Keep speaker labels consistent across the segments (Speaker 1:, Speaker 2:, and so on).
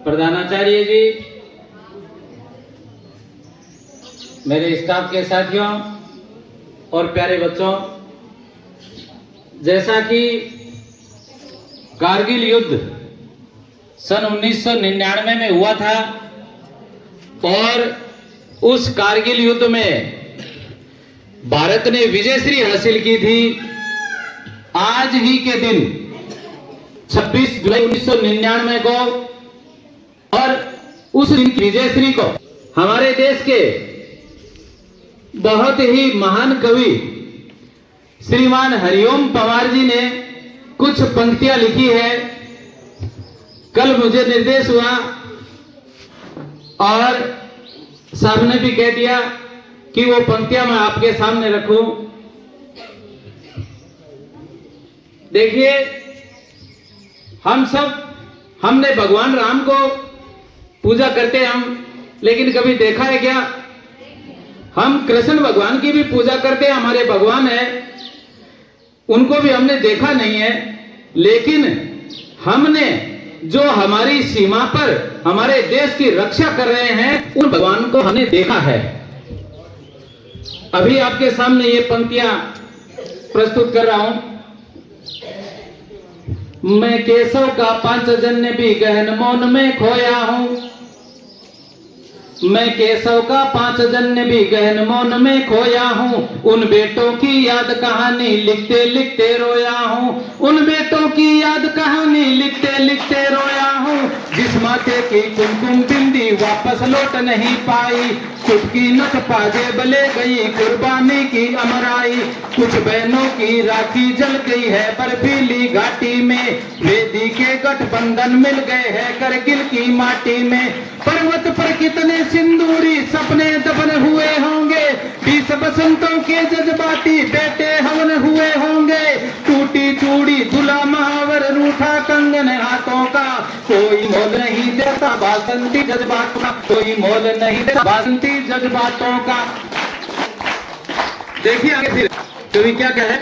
Speaker 1: प्रधानाचार्य जी, मेरे स्टाफ के साथियों और प्यारे बच्चों, जैसा कि कारगिल युद्ध सन 1999 में हुआ था और उस कारगिल युद्ध में भारत ने विजयश्री हासिल की थी। आज ही के दिन 26 जुलाई 1999 को और उस दिन की विजयश्री को हमारे देश के बहुत ही महान कवि श्रीमान हरिओम पवार जी ने कुछ पंक्तियां लिखी है। कल मुझे निर्देश हुआ और साहब ने भी कह दिया कि वो पंक्तियां मैं आपके सामने रखूं। देखिए, हमने भगवान राम को पूजा करते हैं लेकिन कभी देखा है क्या? हम कृष्ण भगवान की भी पूजा करते हैं, हमारे भगवान है, उनको भी हमने देखा नहीं है। लेकिन हमने जो हमारी सीमा पर हमारे देश की रक्षा कर रहे हैं, उन भगवान को हमने देखा है। अभी आपके सामने ये पंक्तियां प्रस्तुत कर रहा हूं। मैं केशव का पांचजन्य भी गहन मौन में खोया हूं। मैं केशव का पांचजन्य भी गहन मौन में खोया हूं। उन बेटों की याद कहानी लिखते लिखते रोया हूं। उन बेटों की याद कहानी लिखते लिखते रोया हूं। जिस माथे की कुमकुम बिंदी वापस लौट नहीं पाई, चुटकी नथ पाजे बले गई कुर्बानी की अमराई। कुछ बहनों की राखी जल गई है बर्फीली घाटी में। वेदी के गठबंधन मिल गए हैं करगिल की माटी में। पर्वत पर कितने सिंदूरी सपने दफन हुए होंगे। 20 बसंतों के जज्बाती बेटे हवन हुए होंगे। टूटी चूड़ी दूल्हा महावर रूठा कंगन हाथों का। कोई मोल नहीं देता बासंती जज्बातों का। कोई मोल नहीं देता बासंती जज्बातों का। देखिए आगे फिर कवि क्या कहे।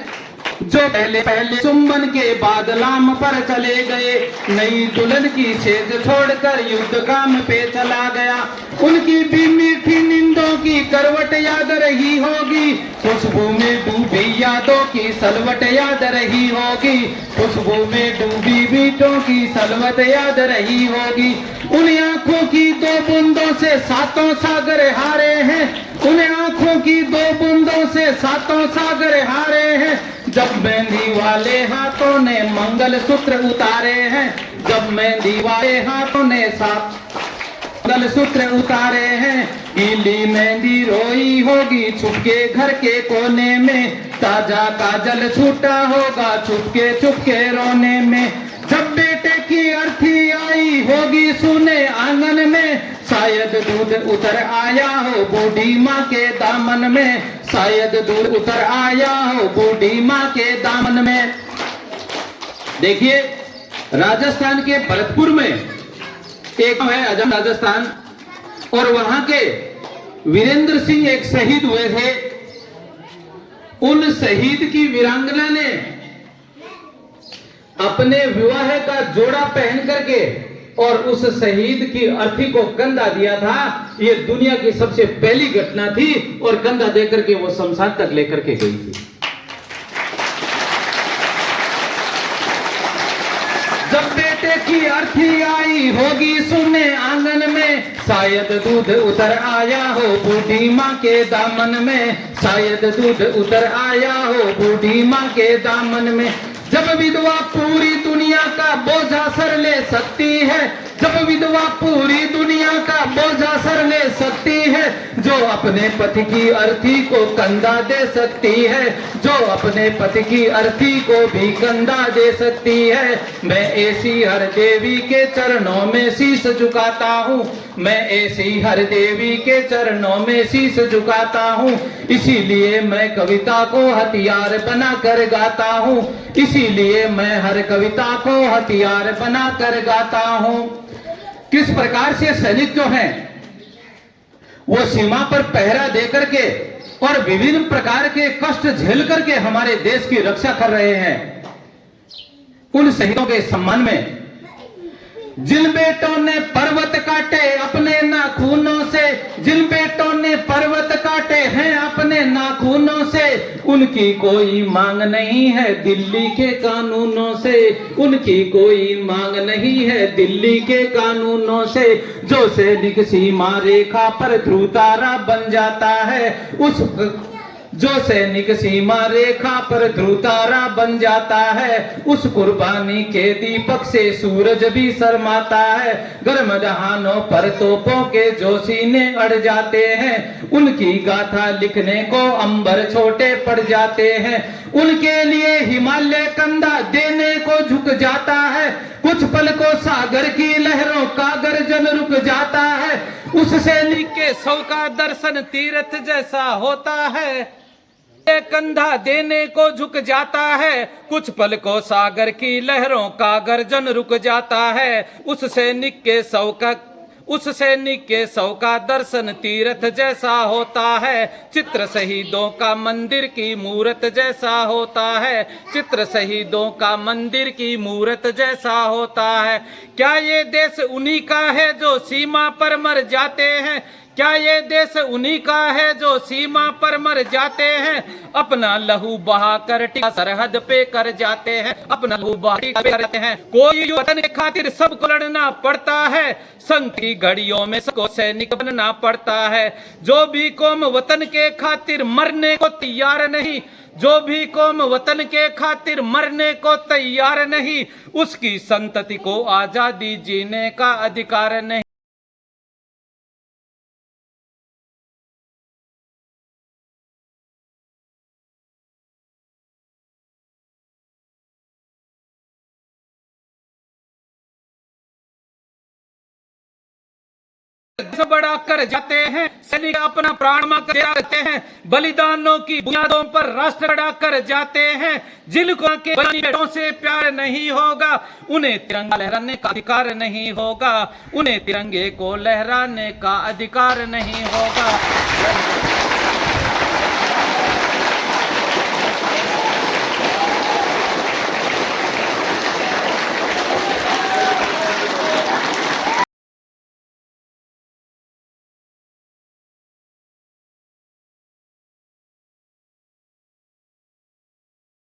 Speaker 1: जो पहले पहले चुंबन के बाद लाम पर चले गए, नई दुल्हन की सेज छोड़कर युद्ध काम पे चला गया। उनकी भी मीठी नींदों की करवट याद रही होगी। खुशबू में डूबी यादों की सलवट याद रही होगी। खुशबू में डूबी बीटों की सलवट याद रही होगी। उन आंखों की दो बूंदों से सातों सागर हारे हैं। उन आंखों की दो बूंदों से सातों सागर हारे हैं। जब मेहंदी वाले हाथों ने मंगल सूत्र उतारे हैं। जब मेहंदी वाले हाथों ने मंगल सूत्र उतारे हैं। गीली मेहंदी रोई होगी छुपके घर के कोने में। ताजा काजल छूटा होगा चुपके चुपके रोने में। जब बेटे की अर्थी आई होगी सुने आंगन में। शायद दूध उतर आया हो बूढ़ी माँ के दामन में। शायद दूध उतर आया हो बूढ़ी माँ के दामन में। देखिए, राजस्थान के भरतपुर में एक है अजम राजस्थान, और वहां के वीरेंद्र सिंह एक शहीद हुए थे। उन शहीद की वीरांगना ने अपने विवाह का जोड़ा पहन करके और उस शहीद की अर्थी को कंधा दिया था। ये दुनिया की सबसे पहली घटना थी और कंधा देकर के वो शमशान तक लेकर के गई थी। जब बेटे की अर्थी आई होगी सुने आंगन में। शायद दूध उतर आया हो बूढ़ी माँ के दामन में। शायद दूध उतर आया हो बूढ़ी माँ के दामन में। जब विधवा पूरी दुनिया का बोझा सर ले सकती है। जब विधवा पूरी दुनिया का बोझा सर ले सकती है। जो अपने पति की अर्थी को कंधा दे सकती है। जो अपने पति की अर्थी को भी कंधा दे सकती है। मैं ऐसी हर देवी के चरणों में शीश झुकाता हूँ। मैं ऐसी हर देवी के चरणों में शीश झुकाता हूँ। इसीलिए मैं कविता को हथियार बना कर गाता हूँ। इसीलिए मैं हर कविता को हथियार बना कर गाता हूँ। किस प्रकार से सैनिक जो हैं वो सीमा पर पहरा दे करके और विभिन्न प्रकार के कष्ट झेल करके हमारे देश की रक्षा कर रहे हैं। उन शहीदों के सम्मान में जिन बेटों ने पर्वत काटे अपने नाखूनों से, जिन बेटों ने पर्वत काटे हैं अपने नाखूनों से, उनकी कोई मांग नहीं है दिल्ली के कानूनों से, उनकी कोई मांग नहीं है दिल्ली के कानूनों से। जो सैनिक सीमा रेखा पर ध्रुव तारा बन जाता है, उस जो सैनिक सीमा रेखा पर ध्रुव तारा बन जाता है, उस कुर्बानी के दीपक से सूरज भी शर्माता है। गर्म जहानों पर तोपों के जो सीने अड़ जाते हैं, उनकी गाथा लिखने को अंबर छोटे पड़ जाते हैं। उनके लिए हिमालय कंधा देने को झुक जाता है, कुछ पल को सागर की लहरों का गर्जन रुक जाता है। उस सैनिक के शव का दर्शन तीर्थ जैसा होता है, कंधा देने को झुक जाता है, कुछ पल को सागर की लहरों का गर्जन रुक जाता है। उस सैनिक के शव का दर्शन तीर्थ जैसा होता है, चित्र शहीदों का मंदिर की मूरत जैसा होता है, चित्र शहीदों का मंदिर की मूरत जैसा होता है। क्या ये देश उन्हीं का है जो सीमा पर मर जाते हैं, क्या ये देश उन्हीं का है जो सीमा पर मर जाते हैं, अपना लहू बहाकर टीका सरहद पे कर जाते हैं, अपना लहू बहाकर करते हैं। कोई वतन के खातिर सबको लड़ना पड़ता है, संग की घड़ियों में सबको सैनिक बनना पड़ता है। जो भी कौम वतन के खातिर मरने को तैयार नहीं, जो भी कौम वतन के खातिर मरने को तैयार नहीं, उसकी संतति को आजादी जीने का अधिकार नहीं। बड़ा कर जाते हैं, सैनिक अपना प्राण देते हैं, बलिदानों की बुनियादों पर राष्ट्र खड़ा कर जाते हैं। जिनको के बेटों से प्यार नहीं होगा, उन्हें तिरंगा लहराने का अधिकार नहीं होगा, उन्हें तिरंगे को लहराने का अधिकार नहीं होगा।